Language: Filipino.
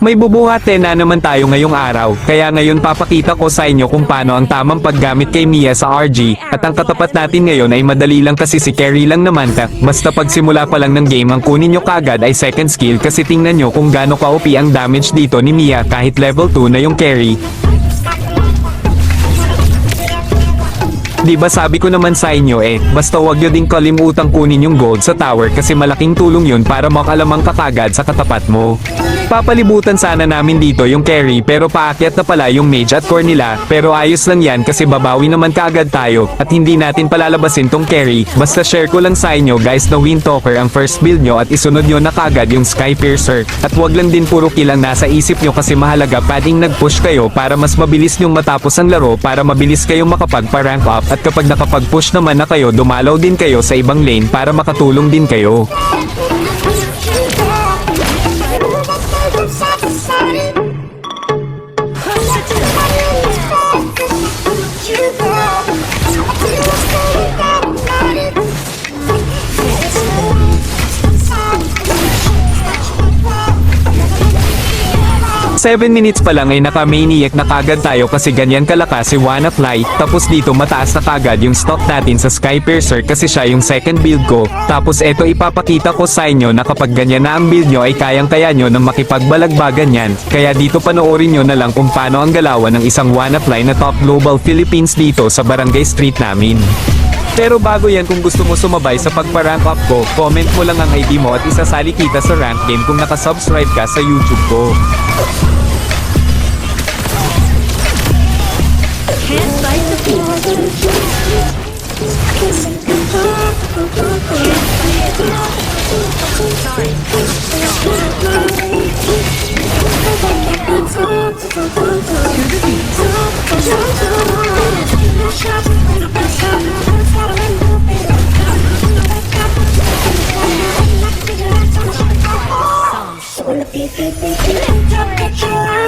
May bubuhatin na naman tayo ngayong araw, kaya ngayon papakita ko sa inyo kung paano ang tamang paggamit kay Mia sa RG, at ang katapat natin ngayon ay madali lang kasi si carry lang naman ka, basta pagsimula pa lang ng game ang kunin nyo kagad ay second skill kasi tingnan nyo kung gaano ka-OP ang damage dito ni Mia kahit level 2 na yung carry. Di ba sabi ko naman sa inyo basta wag nyo ding kalimutang kunin yung gold sa tower kasi malaking tulong yun para makalamang ka kagad sa katapat mo. Papalibutan sana namin dito yung carry pero paakyat na pala yung mage at core nila, pero ayos lang yan kasi babawi naman kaagad tayo at hindi natin palalabasin tong carry. Basta share ko lang sa inyo guys na Windtalker ang first build nyo at isunod nyo na kaagad yung Skypiercer. At wag lang din puro kill ang nasa isip nyo kasi mahalaga pating nag-push kayo para mas mabilis nyong matapos ang laro para mabilis kayong makapagpa-rank up, at kapag nakapag-push naman na kayo dumalaw din kayo sa ibang lane para makatulong din kayo. Seven minutes pa lang ay naka-maniac na kagad tayo kasi ganyan kalakas si WannaFly, tapos dito mataas na kagad yung stock natin sa Skypiercer kasi siya yung second build ko, tapos eto ipapakita ko sa inyo na kapag ganyan na ang build nyo ay kayang-kaya nyo ng makipagbalagbagan yan, kaya dito panoorin nyo na lang kung paano ang galawan ng isang WannaFly na top global Philippines dito sa Barangay Street namin. Pero bago yan, kung gusto mo sumabay sa pagpa-rank up ko, comment mo lang ang ID mo at isasali kita sa rank game kung nakasubscribe ka sa YouTube ko. Can't fight the feet. Sorry.